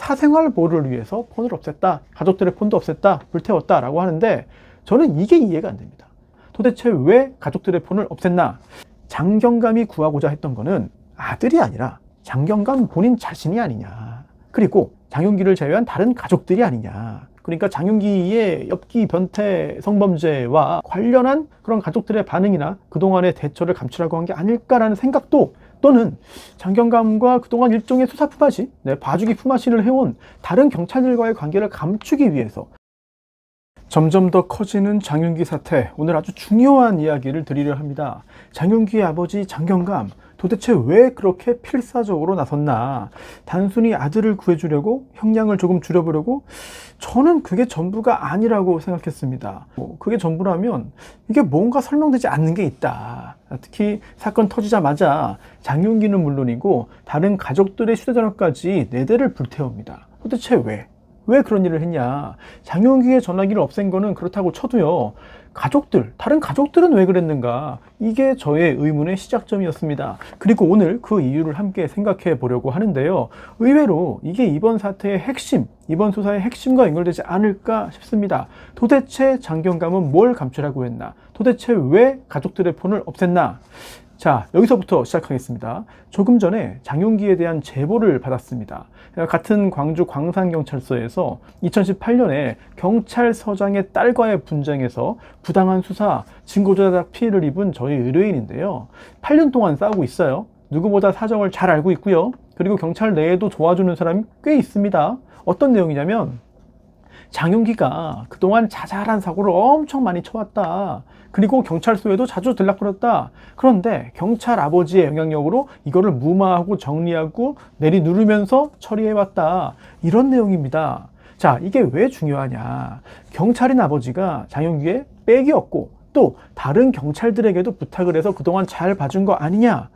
사생활 보호를 위해서 폰을 없앴다, 가족들의 폰도 없앴다, 불태웠다 라고 하는데 저는 이게 이해가 안 됩니다. 도대체 왜 가족들의 폰을 없앴나? 장경감이 구하고자 했던 거는 아들이 아니라 장경감 본인 자신이 아니냐, 그리고 장윤기를 제외한 다른 가족들이 아니냐. 그러니까 장윤기의 엽기 변태 성범죄와 관련한 그런 가족들의 반응이나 그동안의 대처를 감추라고 한 게 아닐까라는 생각도, 또는 장경감과 그동안 일종의 수사 품앗이, 봐주기 품앗이를 해온 다른 경찰들과의 관계를 감추기 위해서 점점 더 커지는 장윤기 사태, 오늘 아주 중요한 이야기를 드리려 합니다. 장윤기의 아버지 장경감, 도대체 왜 그렇게 필사적으로 나섰나? 단순히 아들을 구해주려고, 형량을 조금 줄여보려고? 저는 그게 전부가 아니라고 생각했습니다. 그게 전부라면 이게 뭔가 설명되지 않는 게 있다. 특히 사건 터지자마자 장윤기는 물론이고 다른 가족들의 휴대전화까지 4대를 불태웁니다. 도대체 왜? 왜 그런 일을 했냐? 장윤기의 전화기를 없앤 거는 그렇다고 쳐도요, 가족들, 다른 가족들은 왜 그랬는가? 이게 저의 의문의 시작점이었습니다. 그리고 오늘 그 이유를 함께 생각해 보려고 하는데요. 의외로 이게 이번 사태의 핵심, 이번 수사의 핵심과 연결되지 않을까 싶습니다. 도대체 장경감은 뭘 감추라고 했나? 도대체 왜 가족들의 폰을 없앴나? 자, 여기서부터 시작하겠습니다. 조금 전에 장윤기에 대한 제보를 받았습니다. 같은 광주 광산경찰서에서 2018년에 경찰서장의 딸과의 분쟁에서 부당한 수사, 증거조작 피해를 입은 저희 의뢰인인데요. 8년 동안 싸우고 있어요. 누구보다 사정을 잘 알고 있고요. 그리고 경찰 내에도 도와주는 사람이 꽤 있습니다. 어떤 내용이냐면, 장윤기가 그동안 자잘한 사고를 엄청 많이 쳐왔다. 그리고 경찰서에도 자주 들락거렸다. 그런데 경찰 아버지의 영향력으로 이거를 무마하고 정리하고 내리누르면서 처리해왔다. 이런 내용입니다. 자, 이게 왜 중요하냐? 경찰인 아버지가 장윤기의 백이었고 또 다른 경찰들에게도 부탁을 해서 그동안 잘 봐준 거 아니냐?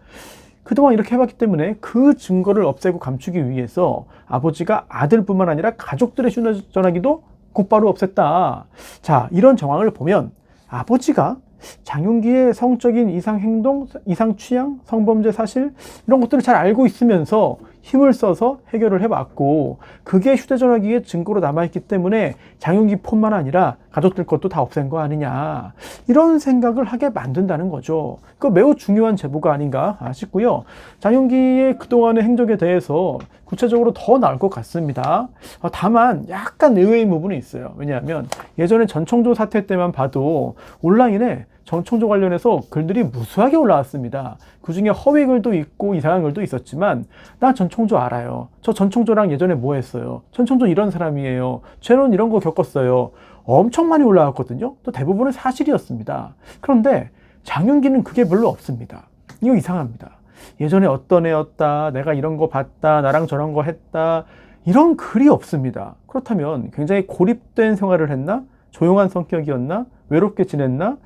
그동안 이렇게 해왔기 때문에 그 증거를 없애고 감추기 위해서 아버지가 아들뿐만 아니라 가족들의 휴대전화기도 곧바로 없앴다. 자, 이런 정황을 보면 아버지가 장윤기의 성적인 이상 행동, 이상 취향, 성범죄 사실 이런 것들을 잘 알고 있으면서 힘을 써서 해결을 해왔고, 그게 휴대전화기의 증거로 남아있기 때문에 장윤기 폰만 아니라 가족들 것도 다 없앤 거 아니냐, 이런 생각을 하게 만든다는 거죠. 그거 매우 중요한 제보가 아닌가 싶고요. 장윤기의 그동안의 행적에 대해서 구체적으로 더 나올 것 같습니다. 다만 약간 의외의 부분이 있어요. 왜냐하면 예전에 전청조 사태 때만 봐도 온라인에 전청조 관련해서 글들이 무수하게 올라왔습니다. 그 중에 허위 글도 있고 이상한 글도 있었지만, 나 전청조 알아요. 저 전청조랑 예전에 뭐 했어요. 전청조 이런 사람이에요. 쟤는 이런 거 겪었어요. 엄청 많이 올라왔거든요. 또 대부분은 사실이었습니다. 그런데 장윤기는 그게 별로 없습니다. 이거 이상합니다. 예전에 어떤 애였다, 내가 이런 거 봤다, 나랑 저런 거 했다, 이런 글이 없습니다. 그렇다면 굉장히 고립된 생활을 했나? 조용한 성격이었나? 외롭게 지냈나?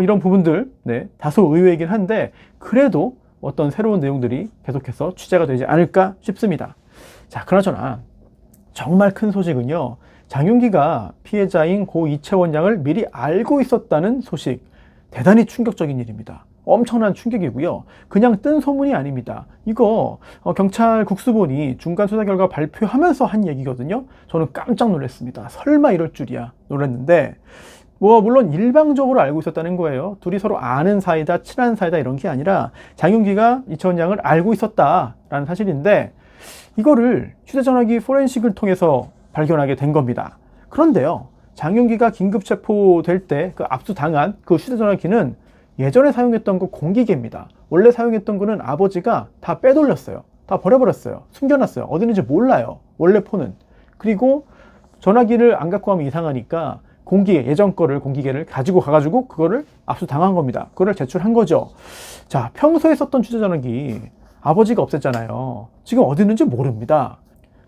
이런 부분들, 다소 의외이긴 한데 그래도 어떤 새로운 내용들이 계속해서 취재가 되지 않을까 싶습니다. 자, 그나저나 정말 큰 소식은요, 장윤기가 피해자인 고 이채원 양을 미리 알고 있었다는 소식. 대단히 충격적인 일입니다. 엄청난 충격이고요. 그냥 뜬 소문이 아닙니다. 이거 경찰 국수본이 중간 수사 결과 발표하면서 한 얘기거든요. 저는 깜짝 놀랐습니다. 설마 이럴 줄이야 놀랐는데, 물론 일방적으로 알고 있었다는 거예요. 둘이 서로 아는 사이다, 친한 사이다 이런 게 아니라 장윤기가 이채원 양을 알고 있었다라는 사실인데, 이거를 휴대전화기 포렌식을 통해서 발견하게 된 겁니다. 그런데요, 장윤기가 긴급 체포될 때 그 압수당한 그 휴대전화기는 예전에 사용했던 그 공기계입니다. 원래 사용했던 거는 아버지가 다 빼돌렸어요. 다 버려버렸어요. 숨겨놨어요. 어디 있는지 몰라요, 원래 폰은. 그리고 전화기를 안 갖고 가면 이상하니까 예전 거를, 공기계를 가지고 가가지고 그거를 압수당한 겁니다. 그거를 제출한 거죠. 자, 평소에 썼던 휴대전화기 아버지가 없앴잖아요. 지금 어디 있는지 모릅니다.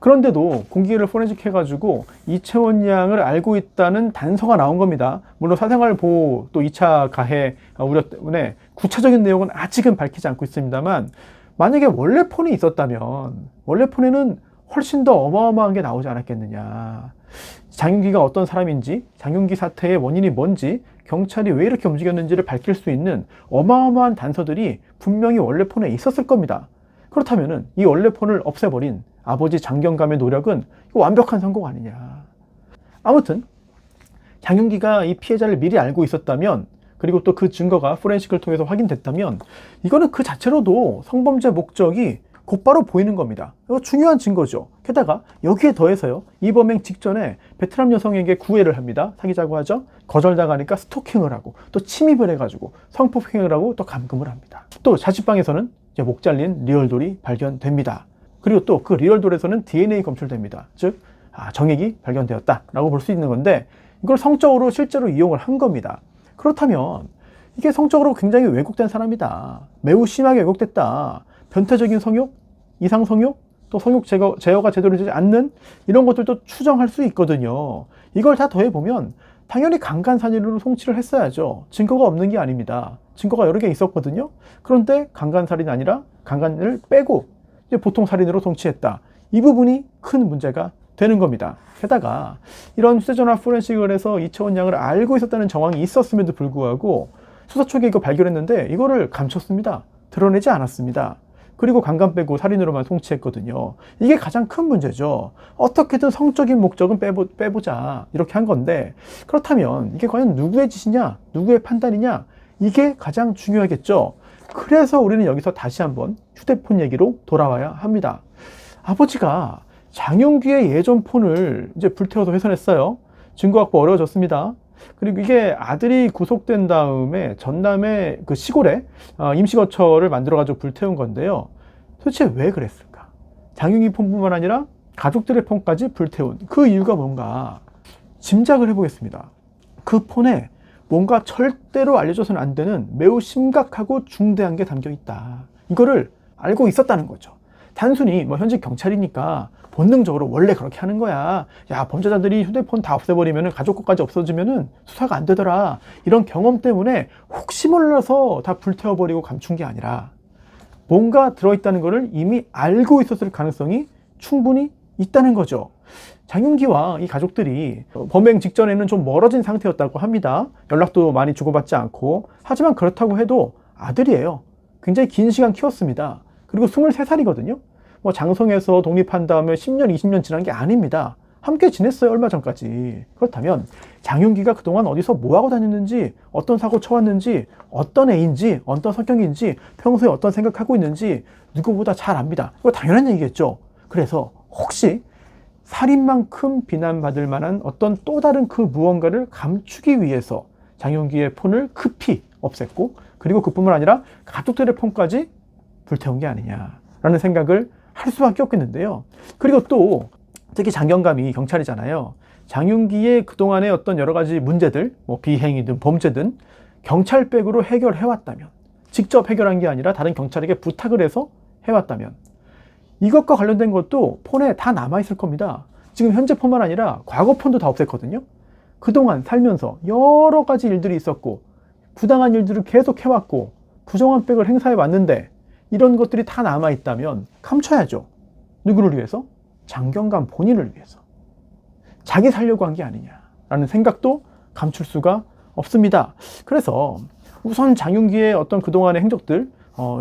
그런데도 공기계를 포렌식 해가지고 이채원 양을 알고 있다는 단서가 나온 겁니다. 물론 사생활 보호 또 2차 가해 우려 때문에 구체적인 내용은 아직은 밝히지 않고 있습니다만, 만약에 원래 폰이 있었다면 원래 폰에는 훨씬 더 어마어마한 게 나오지 않았겠느냐. 장윤기가 어떤 사람인지, 장윤기 사태의 원인이 뭔지, 경찰이 왜 이렇게 움직였는지를 밝힐 수 있는 어마어마한 단서들이 분명히 원래 폰에 있었을 겁니다. 그렇다면은 이 원래 폰을 없애버린 아버지 장경감의 노력은 완벽한 성공 아니냐. 아무튼 장윤기가 이 피해자를 미리 알고 있었다면, 그리고 또 그 증거가 포렌식을 통해서 확인됐다면, 이거는 그 자체로도 성범죄 목적이 곧바로 보이는 겁니다. 이거 중요한 증거죠. 게다가 여기에 더해서요, 이 범행 직전에 베트남 여성에게 구애를 합니다. 사귀자고 하죠. 거절당하니까 스토킹을 하고 또 침입을 해가지고 성폭행을 하고 또 감금을 합니다. 또 자취방에서는 이제 목 잘린 리얼돌이 발견됩니다. 그리고 또 그 리얼돌에서는 DNA 검출됩니다. 즉 정액이 발견되었다라고 볼 수 있는 건데, 이걸 성적으로 실제로 이용을 한 겁니다. 그렇다면 이게 성적으로 굉장히 왜곡된 사람이다, 매우 심하게 왜곡됐다, 변태적인 성욕, 이상 성욕, 또 성욕 제어가 제대로 되지 않는 이런 것들도 추정할 수 있거든요. 이걸 다 더해보면 당연히 강간살인으로 송치를 했어야죠. 증거가 없는 게 아닙니다. 증거가 여러 개 있었거든요. 그런데 강간살인이 아니라 강간을 빼고 이제 보통 살인으로 송치했다. 이 부분이 큰 문제가 되는 겁니다. 게다가 이런 휴대전화 포렌식을 해서 이채원 양을 알고 있었다는 정황이 있었음에도 불구하고 수사 초기에 이거 발견했는데 이거를 감췄습니다. 드러내지 않았습니다. 그리고 강간 빼고 살인으로만 송치했거든요. 이게 가장 큰 문제죠. 어떻게든 성적인 목적은 빼보자 이렇게 한 건데, 그렇다면 이게 과연 누구의 짓이냐, 누구의 판단이냐, 이게 가장 중요하겠죠. 그래서 우리는 여기서 다시 한번 휴대폰 얘기로 돌아와야 합니다. 아버지가 장윤기의 예전 폰을 이제 불태워서 훼손했어요. 증거 확보 어려워졌습니다. 그리고 이게 아들이 구속된 다음에 전남의 그 시골에 임시거처를 만들어가지고 불태운 건데요. 도대체 왜 그랬을까? 장윤기 폰뿐만 아니라 가족들의 폰까지 불태운 그 이유가 뭔가 짐작을 해보겠습니다. 그 폰에 뭔가 절대로 알려줘서는 안 되는 매우 심각하고 중대한 게 담겨 있다. 이거를 알고 있었다는 거죠. 단순히 뭐 현직 경찰이니까 본능적으로 원래 그렇게 하는 거야. 야, 범죄자들이 휴대폰 다 없애버리면 가족 것까지 없어지면 수사가 안 되더라. 이런 경험 때문에 혹시 몰라서 다 불태워버리고 감춘 게 아니라 뭔가 들어있다는 것을 이미 알고 있었을 가능성이 충분히 있다는 거죠. 장윤기와 이 가족들이 범행 직전에는 좀 멀어진 상태였다고 합니다. 연락도 많이 주고받지 않고. 하지만 그렇다고 해도 아들이에요. 굉장히 긴 시간 키웠습니다. 그리고 23살이거든요. 뭐 장성에서 독립한 다음에 10년, 20년 지난 게 아닙니다. 함께 지냈어요, 얼마 전까지. 그렇다면 장윤기가 그동안 어디서 뭐하고 다녔는지, 어떤 사고 쳐왔는지, 어떤 애인지, 어떤 성격인지, 평소에 어떤 생각하고 있는지 누구보다 잘 압니다. 이거 당연한 얘기겠죠. 그래서 혹시 살인만큼 비난받을 만한 어떤 또 다른 그 무언가를 감추기 위해서 장윤기의 폰을 급히 없앴고, 그리고 그뿐만 아니라 가족들의 폰까지 불태운 게 아니냐라는 생각을 할 수밖에 없겠는데요. 그리고 또 특히 장경감이 경찰이잖아요. 장윤기의 그동안의 어떤 여러 가지 문제들, 뭐 비행이든 범죄든 경찰백으로 해결해왔다면, 직접 해결한 게 아니라 다른 경찰에게 부탁을 해서 해왔다면, 이것과 관련된 것도 폰에 다 남아있을 겁니다. 지금 현재 폰만 아니라 과거 폰도 다 없앴거든요. 그동안 살면서 여러 가지 일들이 있었고 부당한 일들을 계속 해왔고 부정한 백을 행사해 왔는데 이런 것들이 다 남아있다면 감춰야죠. 누구를 위해서? 장경감 본인을 위해서. 자기 살려고 한 게 아니냐라는 생각도 감출 수가 없습니다. 그래서 우선 장윤기의 어떤 그동안의 행적들,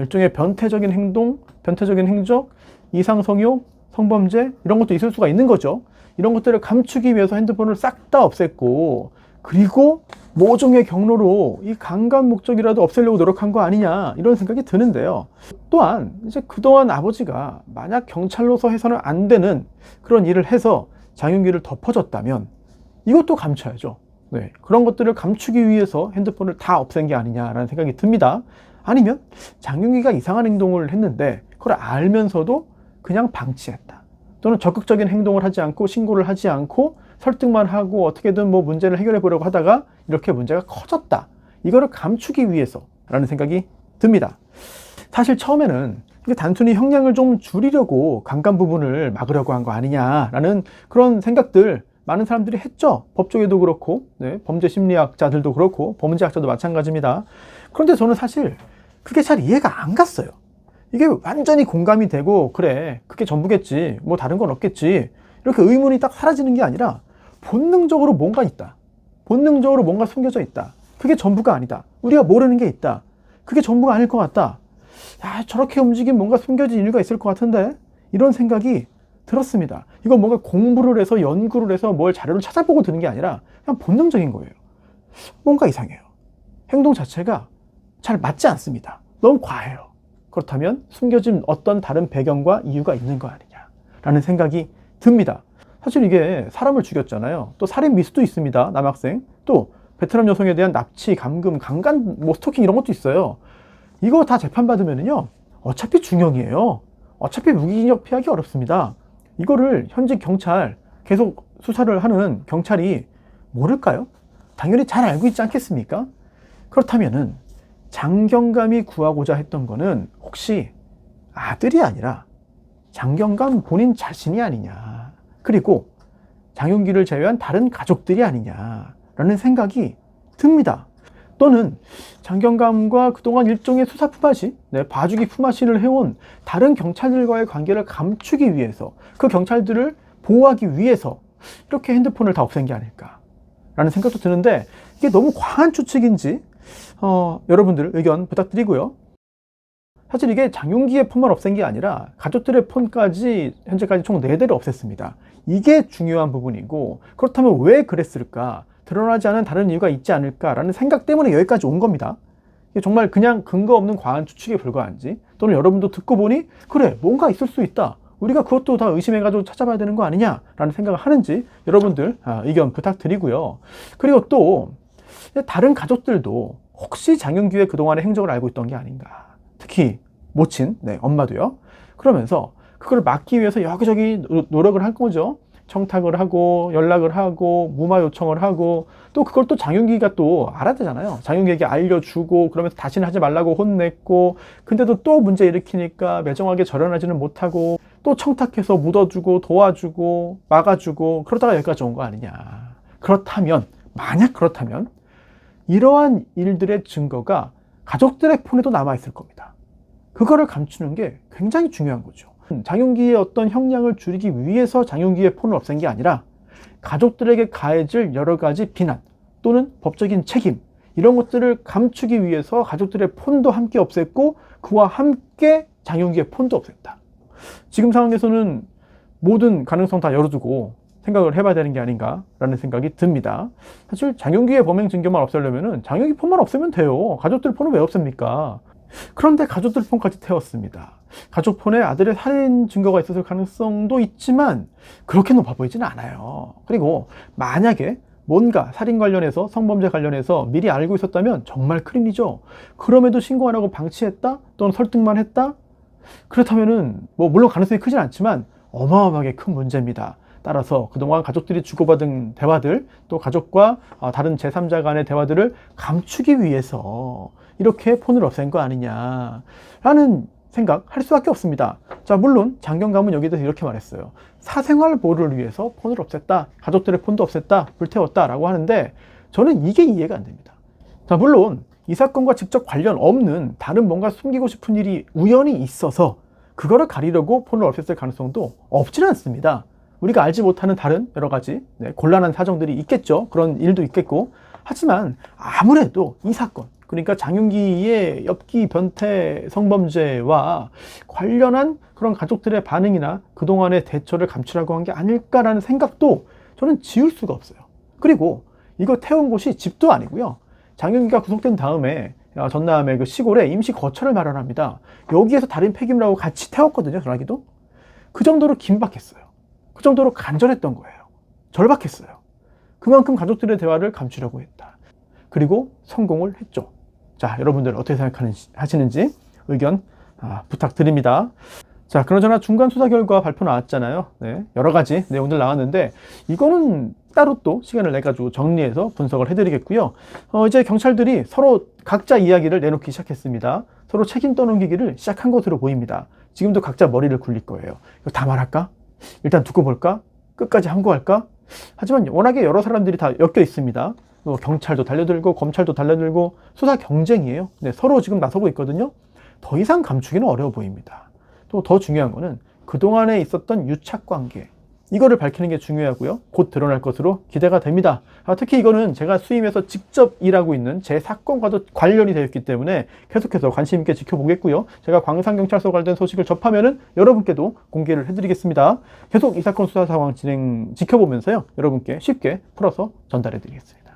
일종의 변태적인 행동, 변태적인 행적, 이상성욕, 성범죄 이런 것도 있을 수가 있는 거죠. 이런 것들을 감추기 위해서 핸드폰을 싹 다 없앴고, 그리고 모종의 경로로 이 강간 목적이라도 없애려고 노력한 거 아니냐, 이런 생각이 드는데요. 또한 이제 그동안 아버지가 만약 경찰로서 해서는 안 되는 그런 일을 해서 장윤기를 덮어줬다면 이것도 감춰야죠. 네, 그런 것들을 감추기 위해서 핸드폰을 다 없앤 게 아니냐라는 생각이 듭니다. 아니면 장윤기가 이상한 행동을 했는데 그걸 알면서도 그냥 방치했다, 또는 적극적인 행동을 하지 않고 신고를 하지 않고 설득만 하고 어떻게든 뭐 문제를 해결해 보려고 하다가 이렇게 문제가 커졌다, 이거를 감추기 위해서라는 생각이 듭니다. 사실 처음에는 이게 단순히 형량을 좀 줄이려고 강간 부분을 막으려고 한 거 아니냐라는 그런 생각들 많은 사람들이 했죠. 법조계도 그렇고, 네, 범죄 심리학자들도 그렇고, 범죄학자도 마찬가지입니다. 그런데 저는 사실 그게 잘 이해가 안 갔어요. 이게 완전히 공감이 되고, 그래, 그게 전부겠지, 뭐 다른 건 없겠지, 이렇게 의문이 딱 사라지는 게 아니라 본능적으로 뭔가 있다, 본능적으로 뭔가 숨겨져 있다, 그게 전부가 아니다, 우리가 모르는 게 있다, 그게 전부가 아닐 것 같다, 야, 저렇게 움직이면 뭔가 숨겨진 이유가 있을 것 같은데, 이런 생각이 들었습니다. 이건 뭔가 공부를 해서 연구를 해서 뭘 자료를 찾아보고 드는 게 아니라 그냥 본능적인 거예요. 뭔가 이상해요. 행동 자체가 잘 맞지 않습니다. 너무 과해요. 그렇다면 숨겨진 어떤 다른 배경과 이유가 있는 거 아니냐라는 생각이 듭니다. 사실 이게 사람을 죽였잖아요. 또 살인 미수도 있습니다. 남학생. 또 베트남 여성에 대한 납치, 감금, 강간, 스토킹 이런 것도 있어요. 이거 다 재판받으면요, 어차피 중형이에요. 어차피 무기징역 피하기 어렵습니다. 이거를 현직 경찰, 계속 수사를 하는 경찰이 모를까요? 당연히 잘 알고 있지 않겠습니까? 그렇다면은 장경감이 구하고자 했던 거는 혹시 아들이 아니라 장경감 본인 자신이 아니냐, 그리고 장윤기를 제외한 다른 가족들이 아니냐라는 생각이 듭니다. 또는 장경감과 그동안 일종의 수사 품앗이, 봐주기 품앗이를 해온 다른 경찰들과의 관계를 감추기 위해서, 그 경찰들을 보호하기 위해서 이렇게 핸드폰을 다 없앤 게 아닐까라는 생각도 드는데, 이게 너무 과한 추측인지 여러분들 의견 부탁드리고요. 사실 이게 장윤기의 폰만 없앤 게 아니라 가족들의 폰까지 현재까지 총 4대를 없앴습니다. 이게 중요한 부분이고, 그렇다면 왜 그랬을까? 드러나지 않은 다른 이유가 있지 않을까라는 생각 때문에 여기까지 온 겁니다. 이게 정말 그냥 근거 없는 과한 추측에 불과한지, 또는 여러분도 듣고 보니 그래, 뭔가 있을 수 있다, 우리가 그것도 다 의심해가지고 찾아봐야 되는 거 아니냐라는 생각을 하는지 여러분들 의견 부탁드리고요. 그리고 또 다른 가족들도 혹시 장윤기의 그동안의 행적을 알고 있던 게 아닌가, 특히 모친, 엄마도요. 그러면서 그걸 막기 위해서 여기저기 노력을 할 거죠. 청탁을 하고 연락을 하고 무마 요청을 하고, 또 그걸 또 장윤기가 또 알아야 되잖아요. 장윤기에게 알려주고, 그러면서 다시는 하지 말라고 혼냈고, 근데도 또 문제 일으키니까 매정하게 절연하지는 못하고, 또 청탁해서 묻어주고 도와주고 막아주고, 그러다가 여기까지 온 거 아니냐. 그렇다면, 만약 그렇다면 이러한 일들의 증거가 가족들의 폰에도 남아있을 겁니다. 그거를 감추는 게 굉장히 중요한 거죠. 장윤기의 어떤 형량을 줄이기 위해서 장윤기의 폰을 없앤 게 아니라 가족들에게 가해질 여러 가지 비난 또는 법적인 책임, 이런 것들을 감추기 위해서 가족들의 폰도 함께 없앴고, 그와 함께 장윤기의 폰도 없앴다. 지금 상황에서는 모든 가능성 다 열어두고 생각을 해봐야 되는 게 아닌가라는 생각이 듭니다. 사실 장윤기의 범행 증거만 없애려면 장윤기 폰만 없애면 돼요. 가족들 폰은 왜 없앱니까? 그런데 가족들 폰까지 태웠습니다. 가족 폰에 아들의 살인 증거가 있었을 가능성도 있지만 그렇게 높아 보이지는 않아요. 그리고 만약에 뭔가 살인 관련해서, 성범죄 관련해서 미리 알고 있었다면 정말 큰일이죠. 그럼에도 신고 안 하고 방치했다? 또는 설득만 했다? 그렇다면은 물론 가능성이 크진 않지만 어마어마하게 큰 문제입니다. 따라서 그동안 가족들이 주고받은 대화들, 또 가족과 다른 제3자 간의 대화들을 감추기 위해서 이렇게 폰을 없앤 거 아니냐라는 생각할 수밖에 없습니다. 자, 물론 장경감은 여기에 대해서 이렇게 말했어요. 사생활 보호를 위해서 폰을 없앴다, 가족들의 폰도 없앴다, 불태웠다 라고 하는데, 저는 이게 이해가 안 됩니다. 자, 물론 이 사건과 직접 관련 없는 다른 뭔가 숨기고 싶은 일이 우연히 있어서 그거를 가리려고 폰을 없앴을 가능성도 없지는 않습니다. 우리가 알지 못하는 다른 여러 가지 곤란한 사정들이 있겠죠. 그런 일도 있겠고. 하지만 아무래도 이 사건, 그러니까 장윤기의 엽기 변태 성범죄와 관련한 그런 가족들의 반응이나 그동안의 대처를 감추라고 한 게 아닐까라는 생각도 저는 지울 수가 없어요. 그리고 이거 태운 곳이 집도 아니고요. 장윤기가 구속된 다음에 전남의 그 시골에 임시 거처를 마련합니다. 여기에서 다른 폐기물하고 같이 태웠거든요. 전화기도. 그 정도로 긴박했어요. 그 정도로 간절했던 거예요. 절박했어요. 그만큼 가족들의 대화를 감추려고 했다. 그리고 성공을 했죠. 자, 여러분들 어떻게 생각하시는지 의견 부탁드립니다. 자, 그나저나 중간 수사 결과 발표 나왔잖아요. 여러 가지 내용들 나왔는데 이거는 따로 또 시간을 내 가지고 정리해서 분석을 해드리겠고요. 이제 경찰들이 서로 각자 이야기를 내놓기 시작했습니다. 서로 책임 떠넘기기를 시작한 것으로 보입니다. 지금도 각자 머리를 굴릴 거예요. 이거 다 말할까? 일단 두고 볼까? 끝까지 항고할까? 하지만 워낙에 여러 사람들이 다 엮여 있습니다. 경찰도 달려들고 검찰도 달려들고 수사 경쟁이에요. 서로 지금 나서고 있거든요. 더 이상 감추기는 어려워 보입니다. 또 더 중요한 거는 그동안에 있었던 유착관계, 이거를 밝히는 게 중요하고요. 곧 드러날 것으로 기대가 됩니다. 특히 이거는 제가 수임해서 직접 일하고 있는 제 사건과도 관련이 되어 있기 때문에 계속해서 관심 있게 지켜보겠고요. 제가 광산경찰서 관련된 소식을 접하면은 여러분께도 공개를 해드리겠습니다. 계속 이 사건 수사 상황 진행 지켜보면서요. 여러분께 쉽게 풀어서 전달해드리겠습니다.